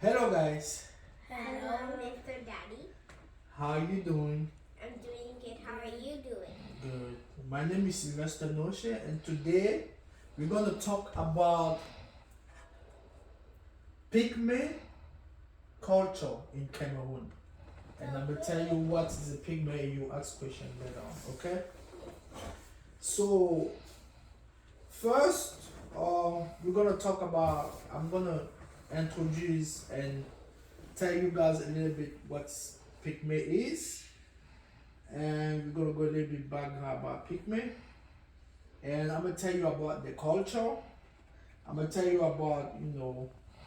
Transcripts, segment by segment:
Hello guys, Hello, Mr. Daddy. how are you doing? I'm doing good. How are you doing? Good. My name is Sylvester Noshe and today we're going to talk about pygmy culture in Cameroon. And I'm going to tell you what is a pygmy and you ask question later on, okay? So first, we're going to talk about, I'm going to introduce and tell you guys a little bit what pygmy is. And we're gonna go a little bit back about pygmy, and I'm gonna tell you about the culture. I'm gonna tell you about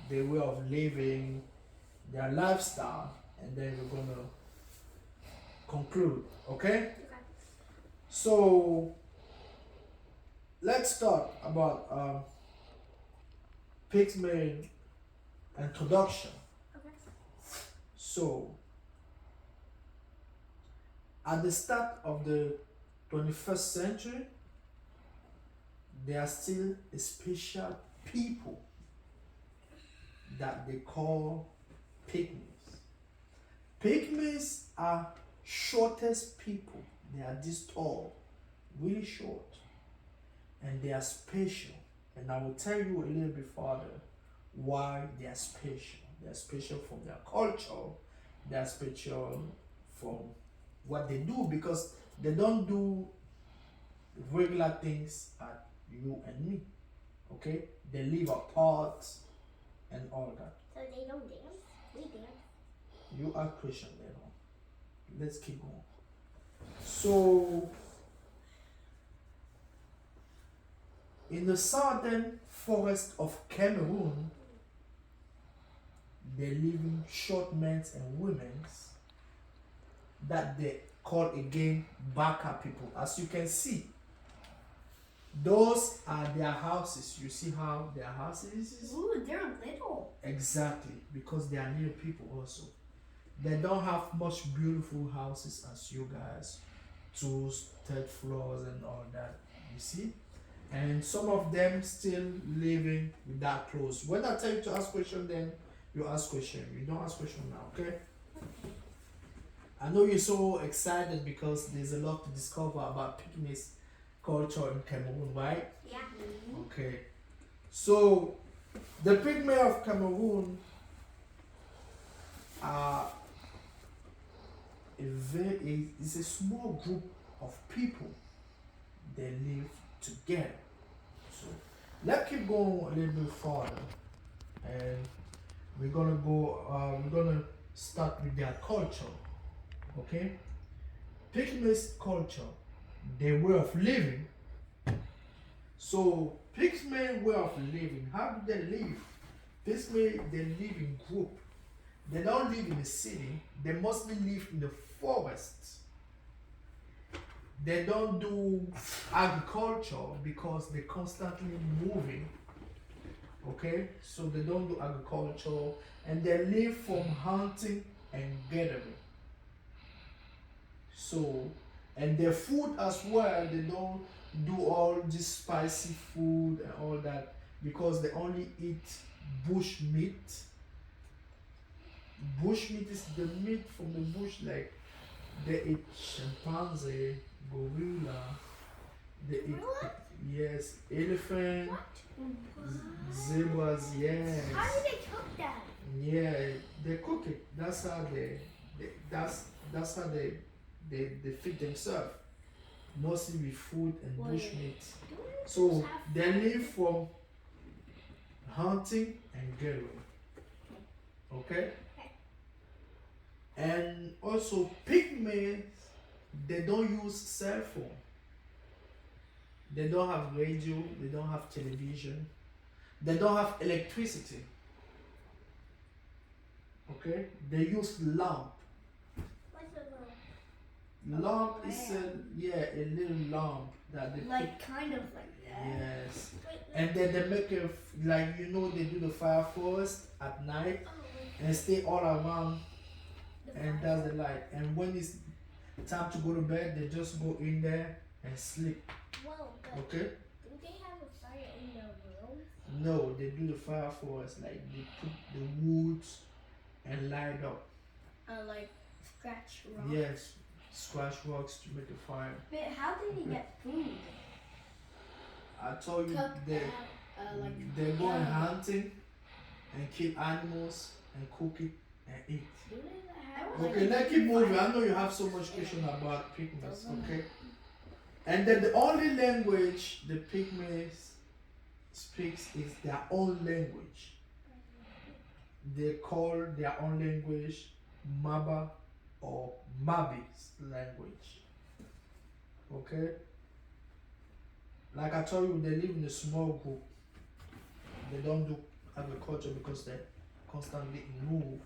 their way of living, their lifestyle, and then we're gonna conclude. Okay? So let's start about pygmy introduction. Okay. So at the start of the 21st century, there are still a special people that they call pygmies. Pygmies are shortest people. They are this tall, really short, and they are special. And I will tell you a little bit further why they are special. They are special from their culture. They are special from what they do because they don't do regular things at you and me. Okay? They live apart and all that. So they don't dance? We dance. You are Christian, Let's keep going. So in the southern forest of Cameroon, they live in short men and women that they call again Baka people. As you can see, those are their houses. You see how their houses is? Ooh, they're little. Exactly, because they are little people also. They don't have much beautiful houses as you guys, two, third floors and all that. You see, and some of them still living without clothes. When I tell you to ask question, then you ask question. You don't ask question now, okay? I know you're so excited because there's a lot to discover about Pygmies culture in Cameroon, right? Yeah. Okay. So the Pygmy of Cameroon are is a small group of people. They live together. So let's keep going a little bit further, and we're gonna go. We're gonna start with their culture. Okay. Pygmies culture, their way of living. So Pygmy way of living. How do they live? Pygmy they live in group. They don't live in the city. They mostly live in the forest. They don't do agriculture because they're constantly moving. Okay, so they don't do agriculture, and they live from hunting and gathering. So, and their food as well, they don't do all this spicy food and all that because they only eat bush meat. Bush meat is the meat from the bush, like they eat chimpanzee, gorilla, they eat, yes, elephant, zebras, yes. How do they cook that? Yeah, they cook it. That's how that's how they feed themselves. Mostly with food and bush meat. So they live from hunting and gathering. Okay? And also pygmies, they don't use cell phone. They don't have radio, they don't have television, they don't have electricity. Okay? They use lamp. What's a little? Lamp is a little lamp that they Like kind of like that. yes. And then they make a they do the fire first at night and stay all around, and that's the light. And when it's time to go to bed, they just go in there and sleep. Whoa, but Okay? do they have a fire in their room? No, they do the fire first. Like they put the woods and light up. Like scratch rocks. Yes, scratch rocks to make a fire. But how did he get food? I told you Cook they go hunting and kill animals and cook it and eat. Do they have? Okay, let's keep moving. I know you have so much question about pygmies. Okay, and then the only language the pygmies speaks is their own language. They call their own language Maba or Mabi's language. Okay? Like I told you, they live in a small group. They don't do agriculture because they constantly move.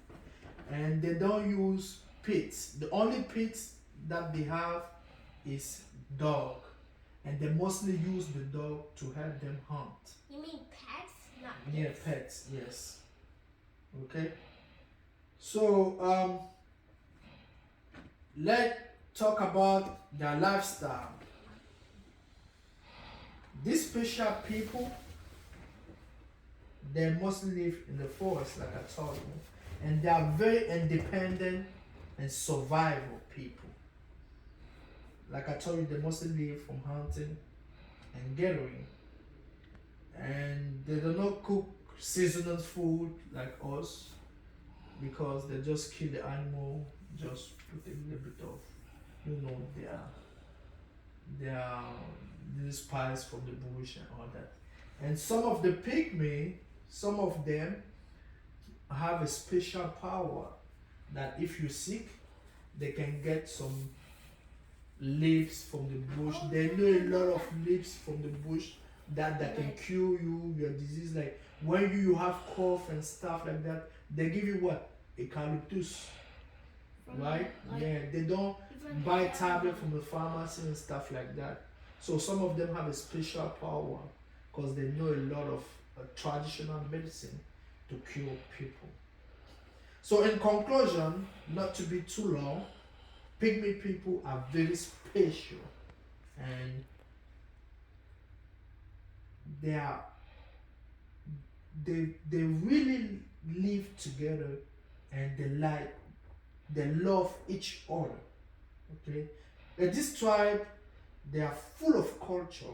And they don't use pits. The only pits that they have is dog. And they mostly use the dog to help them hunt. You mean pets? Not Yeah, pets, yes. Okay. So let's talk about their lifestyle. These special people, they mostly live in the forest, like I told you, and they are very independent and survival people. Like I told you, they mostly live from hunting and gathering, and they do not cook seasonal food like us because they just kill the animal, just put a little bit of, their these spice from the bush and all that. And some of the pygmy, some of them have a special power that if you're sick, they can get some leaves from the bush. They know a lot of leaves from the bush that can cure you your disease. Like when you have cough and stuff like that, they give you what? Eucalyptus. Right? Yeah, they don't buy tablet from the pharmacy and stuff like that. So some of them have a special power because they know a lot of traditional medicine to cure people. So in conclusion, not to be too long, pygmy people are very special and they really live together and they love each other. Okay, and this tribe, they are full of culture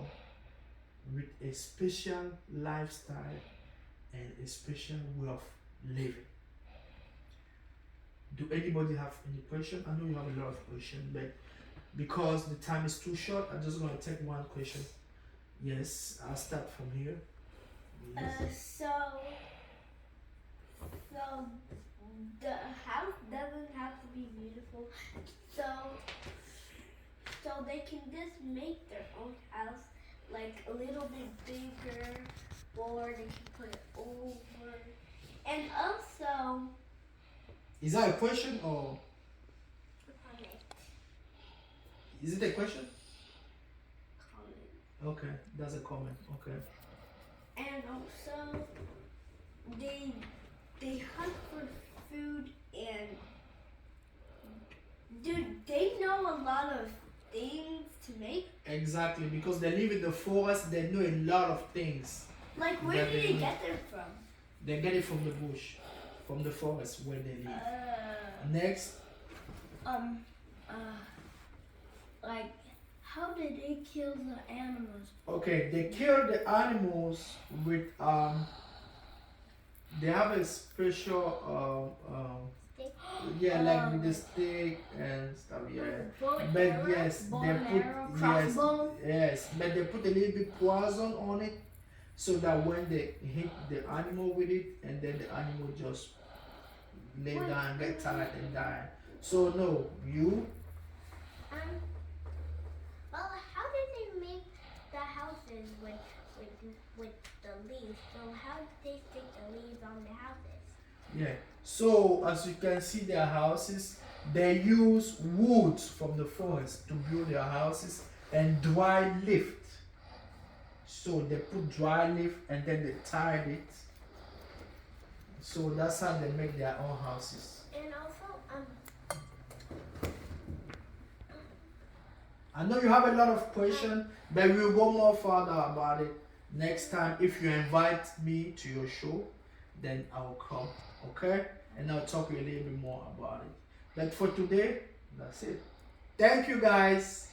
with a special lifestyle and a special way of living. Do anybody have any question? I know you have a lot of questions, but because the time is too short, I'm just going to take one question. Yes, I'll start from here. Yes. So the house doesn't have to be beautiful. So they can just make their own house like a little bit bigger, or they can put it over. And also, Is that a question or is it a question? comment. Okay, that's a comment. Okay. And also, they hunt for food, and they know a lot of things to make. Exactly, because they live in the forest, they know a lot of things. Like, where did they get them from? They get it from the bush, from the forest where they live. Next. Like, how did they kill the animals? Okay, they kill the animals with they have a special yeah, like with the stick and stuff. Yeah, but yes, they put yes, but they put a little bit poison on it so that when they hit the animal with it, and then the animal just lay down, get tired, and die. So no, you. Well, how did they make the houses with the leaves? So how did they stick the leaves on the houses? Yeah. So as you can see, their houses, they use wood from the forest to build their houses and dry leaf. So they put dry leaf and then they tied it. So that's how they make their own houses. And also, I know you have a lot of questions, but we'll go more further about it next time. If you invite me to your show, then I'll come. Okay? and I'll talk a little bit more about it. But for today, that's it. Thank you guys.